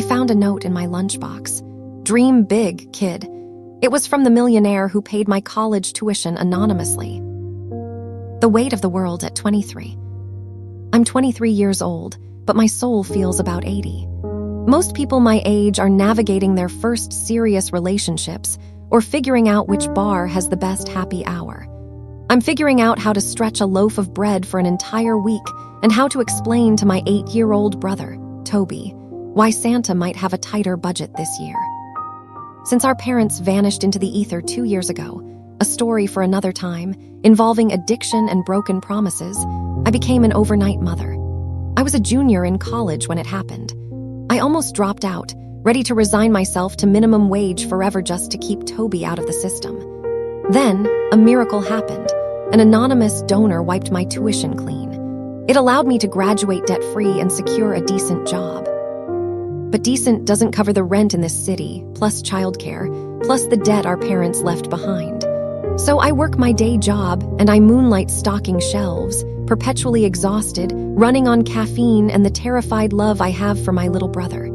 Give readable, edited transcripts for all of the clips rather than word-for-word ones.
found a note in my lunchbox. Dream big, kid. It was from the millionaire who paid my college tuition anonymously. The weight of the world at 23. I'm 23 years old, but my soul feels about 80. Most people my age are navigating their first serious relationships or figuring out which bar has the best happy hour. I'm figuring out how to stretch a loaf of bread for an entire week and how to explain to my 8-year-old brother, Toby, why Santa might have a tighter budget this year. Since our parents vanished into the ether 2 years ago, a story for another time, involving addiction and broken promises, I became an overnight mother. I was a junior in college when it happened. I almost dropped out, ready to resign myself to minimum wage forever just to keep Toby out of the system. Then, a miracle happened. An anonymous donor wiped my tuition clean. It allowed me to graduate debt-free and secure a decent job. But decent doesn't cover the rent in this city, plus childcare, plus the debt our parents left behind. So I work my day job and I moonlight stocking shelves, perpetually exhausted, running on caffeine and the terrified love I have for my little brother.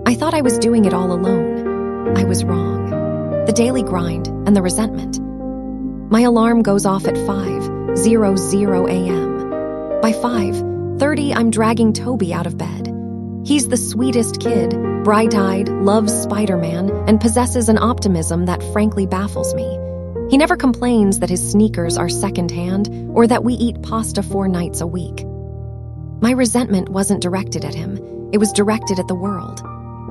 I thought I was doing it all alone. I was wrong. The daily grind and the resentment. My alarm goes off at 5:00 a.m. By 5:30, I'm dragging Toby out of bed. He's the sweetest kid, bright-eyed, loves Spider-Man, and possesses an optimism that frankly baffles me. He never complains that his sneakers are secondhand or that we eat pasta 4 nights a week. My resentment wasn't directed at him. It was directed at the world.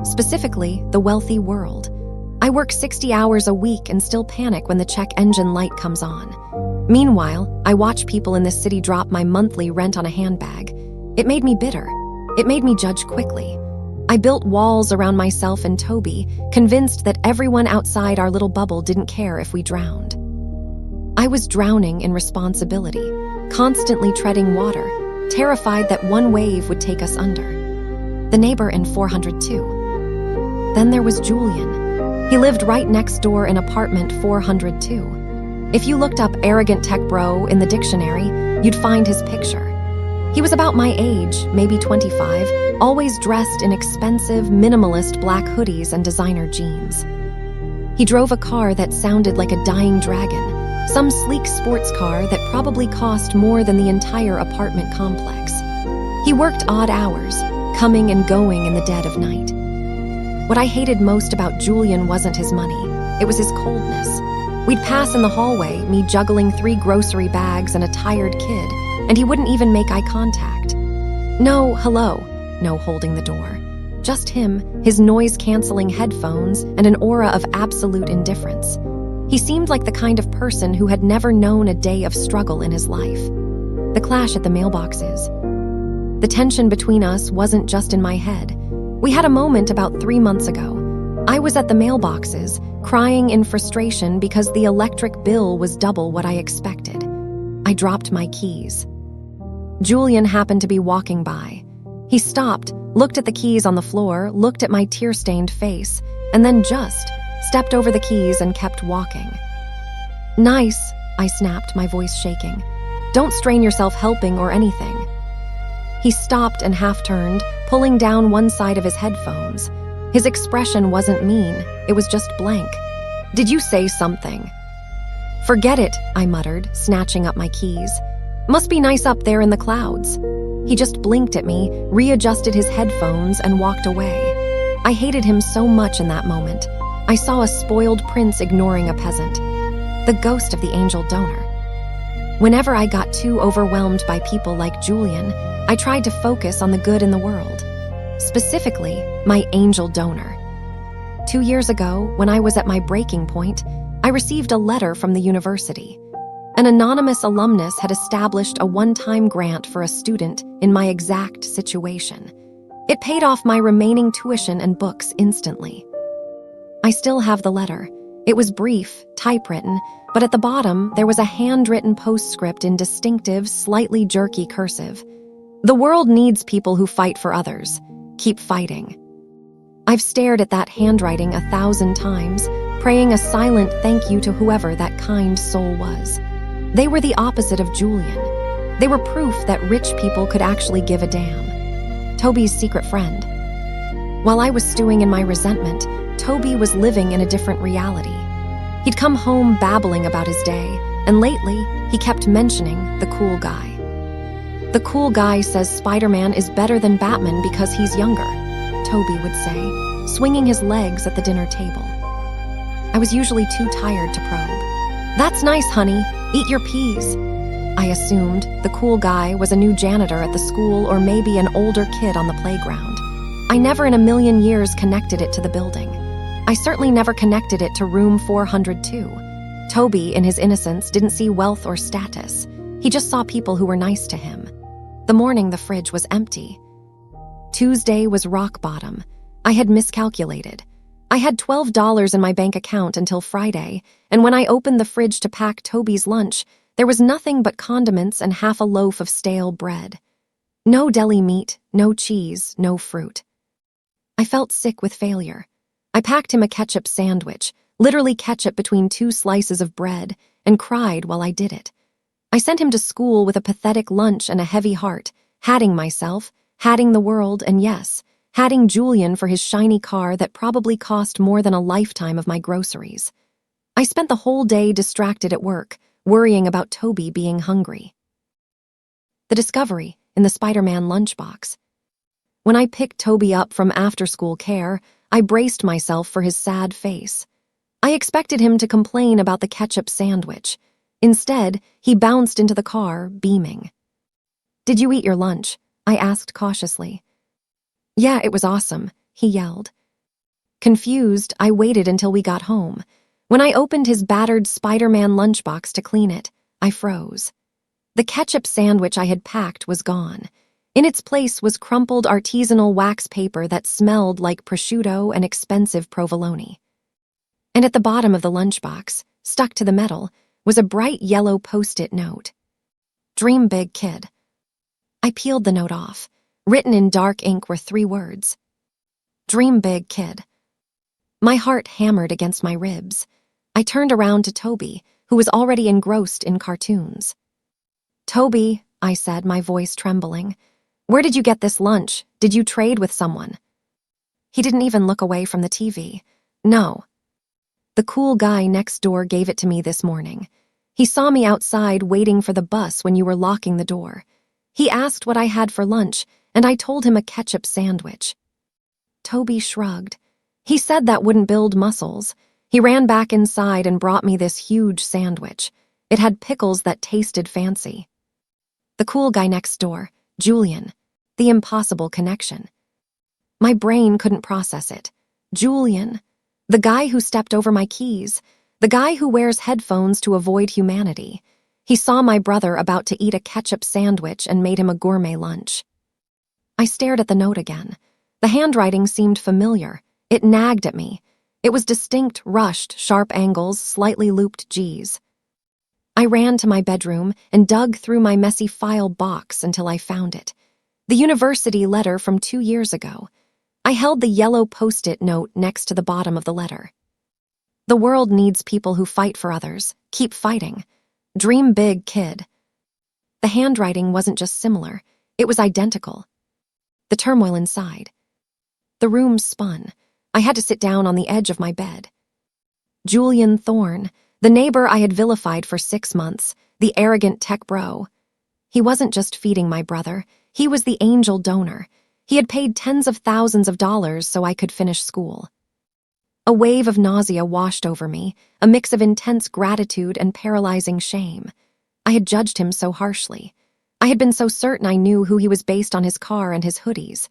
Specifically, the wealthy world. I work 60 hours a week and still panic when the check engine light comes on. Meanwhile, I watch people in this city drop my monthly rent on a handbag. It made me bitter. It made me judge quickly. I built walls around myself and Toby, convinced that everyone outside our little bubble didn't care if we drowned. I was drowning in responsibility, constantly treading water, terrified that one wave would take us under. The neighbor in 402. Then there was Julian. He lived right next door in apartment 402. If you looked up arrogant tech bro in the dictionary, you'd find his picture. He was about my age, maybe 25, always dressed in expensive, minimalist black hoodies and designer jeans. He drove a car that sounded like a dying dragon, some sleek sports car that probably cost more than the entire apartment complex. He worked odd hours, coming and going in the dead of night. What I hated most about Julian wasn't his money, it was his coldness. We'd pass in the hallway, me juggling 3 grocery bags and a tired kid, and he wouldn't even make eye contact. No hello, no holding the door. Just him, his noise-canceling headphones, and an aura of absolute indifference. He seemed like the kind of person who had never known a day of struggle in his life. The clash at the mailboxes. The tension between us wasn't just in my head. We had a moment about 3 months ago. I was at the mailboxes, crying in frustration because the electric bill was double what I expected. I dropped my keys. Julian happened to be walking by. He stopped, looked at the keys on the floor, looked at my tear-stained face, and then just stepped over the keys and kept walking. Nice, I snapped, my voice shaking. Don't strain yourself helping or anything. He stopped and half-turned, pulling down one side of his headphones. His expression wasn't mean, it was just blank. Did you say something? Forget it, I muttered, snatching up my keys. Must be nice up there in the clouds. He just blinked at me, readjusted his headphones, and walked away. I hated him so much in that moment. I saw a spoiled prince ignoring a peasant. The ghost of the angel donor. Whenever I got too overwhelmed by people like Julian, I tried to focus on the good in the world. Specifically, my angel donor. 2 years ago, when I was at my breaking point, I received a letter from the university. An anonymous alumnus had established a one-time grant for a student in my exact situation. It paid off my remaining tuition and books instantly. I still have the letter. It was brief, typewritten, but at the bottom there was a handwritten postscript in distinctive, slightly jerky cursive. The world needs people who fight for others. Keep fighting. I've stared at that handwriting 1,000 times, praying a silent thank you to whoever that kind soul was. They were the opposite of Julian. They were proof that rich people could actually give a damn. Toby's secret friend. While I was stewing in my resentment, Toby was living in a different reality. He'd come home babbling about his day, and lately, he kept mentioning the cool guy. The cool guy says Spider-Man is better than Batman because he's younger, Toby would say, swinging his legs at the dinner table. I was usually too tired to probe. That's nice, honey. Eat your peas. I assumed the cool guy was a new janitor at the school or maybe an older kid on the playground. I never in a million years connected it to the building. I certainly never connected it to room 402. Toby, in his innocence, didn't see wealth or status. He just saw people who were nice to him. The morning the fridge was empty. Tuesday was rock bottom. I had miscalculated. I had $12 in my bank account until Friday, and when I opened the fridge to pack Toby's lunch, there was nothing but condiments and half a loaf of stale bread. No deli meat, no cheese, no fruit. I felt sick with failure. I packed him a ketchup sandwich, literally ketchup between 2 slices of bread, and cried while I did it. I sent him to school with a pathetic lunch and a heavy heart, hatting myself, hatting the world, and yes, hatting Julian for his shiny car that probably cost more than a lifetime of my groceries. I spent the whole day distracted at work, worrying about Toby being hungry. The discovery in the Spider-Man lunchbox. When I picked Toby up from after-school care, I braced myself for his sad face. I expected him to complain about the ketchup sandwich. Instead, he bounced into the car, beaming. "Did you eat your lunch?" I asked cautiously. "Yeah, it was awesome," he yelled. Confused, I waited until we got home. When I opened his battered Spider-Man lunchbox to clean it, I froze. The ketchup sandwich I had packed was gone. In its place was crumpled artisanal wax paper that smelled like prosciutto and expensive provolone. And at the bottom of the lunchbox, stuck to the metal, was a bright yellow post-it note. "Dream big, kid." I peeled the note off. Written in dark ink were 3 words. "Dream big, kid." My heart hammered against my ribs. I turned around to Toby, who was already engrossed in cartoons. "Toby," I said, my voice trembling, "where did you get this lunch? Did you trade with someone?" He didn't even look away from the TV. "No. The cool guy next door gave it to me this morning. He saw me outside waiting for the bus when you were locking the door. He asked what I had for lunch, and I told him a ketchup sandwich." Toby shrugged. "He said that wouldn't build muscles. He ran back inside and brought me this huge sandwich. It had pickles that tasted fancy." The cool guy next door, Julian. The impossible connection. My brain couldn't process it. Julian. The guy who stepped over my keys. The guy who wears headphones to avoid humanity. He saw my brother about to eat a ketchup sandwich and made him a gourmet lunch. I stared at the note again. The handwriting seemed familiar. It nagged at me. It was distinct, rushed, sharp angles, slightly looped G's. I ran to my bedroom and dug through my messy file box until I found it. The university letter from 2 years ago. I held the yellow post-it note next to the bottom of the letter. "The world needs people who fight for others. Keep fighting. Dream big, kid." The handwriting wasn't just similar. It was identical. The turmoil inside. The room spun. I had to sit down on the edge of my bed. Julian Thorne, the neighbor I had vilified for 6 months, the arrogant tech bro. He wasn't just feeding my brother. He was the angel donor. He had paid tens of thousands of dollars so I could finish school. A wave of nausea washed over me, a mix of intense gratitude and paralyzing shame. I had judged him so harshly. I had been so certain I knew who he was based on his car and his hoodies.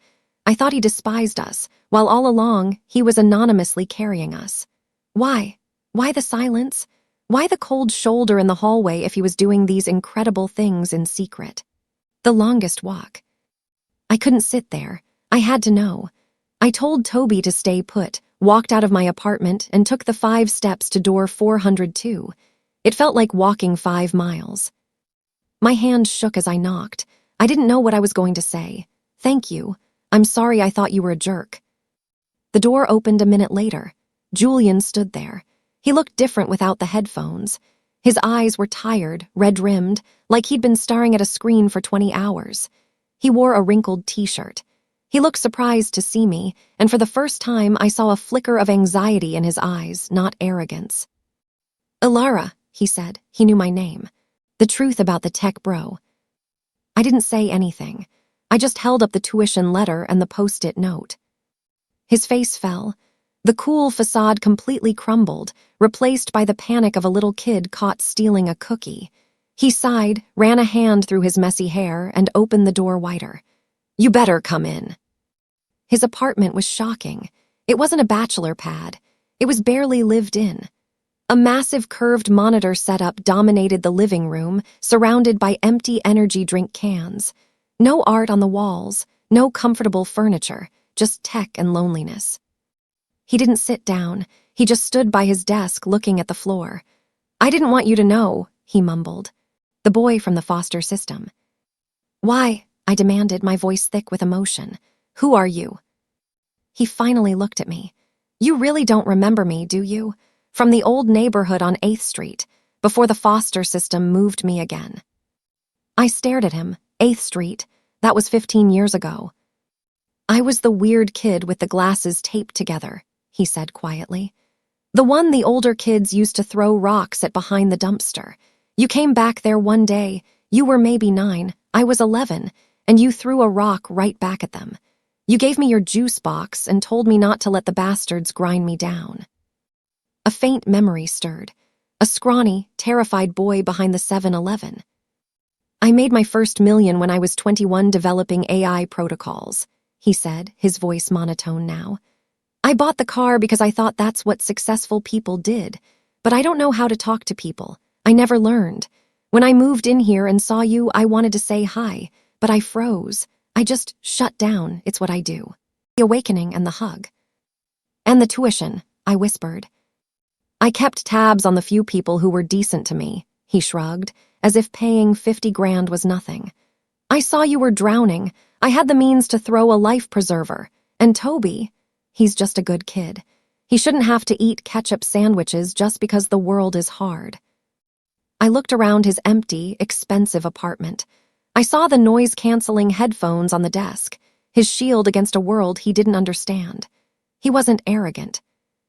I thought he despised us, while all along he was anonymously carrying us. Why? Why the silence? Why the cold shoulder in the hallway if he was doing these incredible things in secret? The longest walk. I couldn't sit there. I had to know. I told Toby to stay put, walked out of my apartment, and took the 5 steps to door 402. It felt like walking 5 miles. My hand shook as I knocked. I didn't know what I was going to say. "Thank you. I'm sorry I thought you were a jerk." The door opened a minute later. Julian stood there. He looked different without the headphones. His eyes were tired, red-rimmed, like he'd been staring at a screen for 20 hours. He wore a wrinkled t-shirt. He looked surprised to see me, and for the first time I saw a flicker of anxiety in his eyes, not arrogance. "Ilara," he said. He knew my name. The truth about the tech bro. I didn't say anything. I just held up the tuition letter and the post-it note. His face fell. The cool facade completely crumbled, replaced by the panic of a little kid caught stealing a cookie. He sighed, ran a hand through his messy hair, and opened the door wider. "You better come in." His apartment was shocking. It wasn't a bachelor pad. It was barely lived in. A massive curved monitor setup dominated the living room, surrounded by empty energy drink cans. No art on the walls, no comfortable furniture, just tech and loneliness. He didn't sit down. He just stood by his desk looking at the floor. "I didn't want you to know," he mumbled. "The boy from the foster system." "Why?" I demanded, my voice thick with emotion. "Who are you?" He finally looked at me. "You really don't remember me, do you? From the old neighborhood on 8th Street, before the foster system moved me again." I stared at him. 8th Street. That was 15 years ago. "I was the weird kid with the glasses taped together," he said quietly. "The one the older kids used to throw rocks at behind the dumpster. You came back there one day. You were maybe 9. I was 11, and you threw a rock right back at them. You gave me your juice box and told me not to let the bastards grind me down." A faint memory stirred. A scrawny, terrified boy behind the 7-Eleven. "I made my first million when I was 21 developing AI protocols," he said, his voice monotone now. "I bought the car because I thought that's what successful people did, but I don't know how to talk to people. I never learned. When I moved in here and saw you, I wanted to say hi, but I froze. I just shut down. It's what I do." The awakening and the hug. "And the tuition," I whispered. "I kept tabs on the few people who were decent to me," he shrugged, as if paying 50 grand was nothing. "I saw you were drowning. I had the means to throw a life preserver. And Toby, he's just a good kid. He shouldn't have to eat ketchup sandwiches just because the world is hard." I looked around his empty, expensive apartment. I saw the noise-canceling headphones on the desk, his shield against a world he didn't understand. He wasn't arrogant.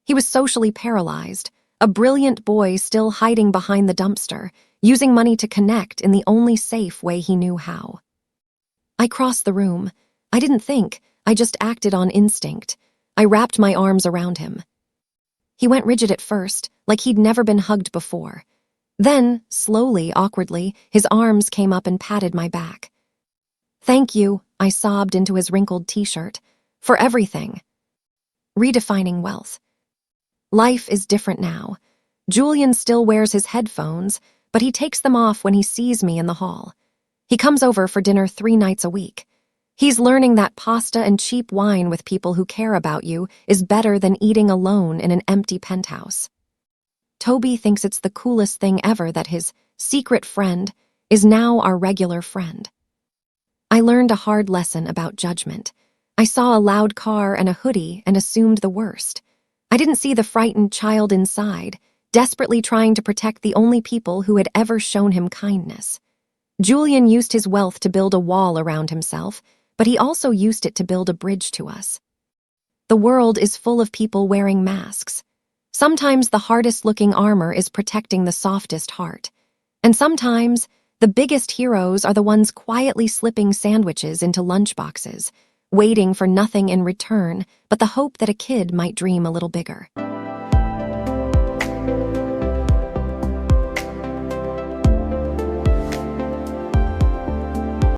He was socially paralyzed, a brilliant boy still hiding behind the dumpster, using money to connect in the only safe way he knew how. I crossed the room. I didn't think, I just acted on instinct. I wrapped my arms around him. He went rigid at first, like he'd never been hugged before. Then, slowly, awkwardly, his arms came up and patted my back. "Thank you," I sobbed into his wrinkled t-shirt, "for everything." Redefining wealth. Life is different now. Julian still wears his headphones, but he takes them off when he sees me in the hall. He comes over for dinner 3 nights a week. He's learning that pasta and cheap wine with people who care about you is better than eating alone in an empty penthouse. Toby thinks it's the coolest thing ever that his secret friend is now our regular friend. I learned a hard lesson about judgment. I saw a loud car and a hoodie and assumed the worst. I didn't see the frightened child inside, desperately trying to protect the only people who had ever shown him kindness. Julian used his wealth to build a wall around himself, but he also used it to build a bridge to us. The world is full of people wearing masks. Sometimes the hardest-looking armor is protecting the softest heart. And sometimes, the biggest heroes are the ones quietly slipping sandwiches into lunchboxes, waiting for nothing in return but the hope that a kid might dream a little bigger.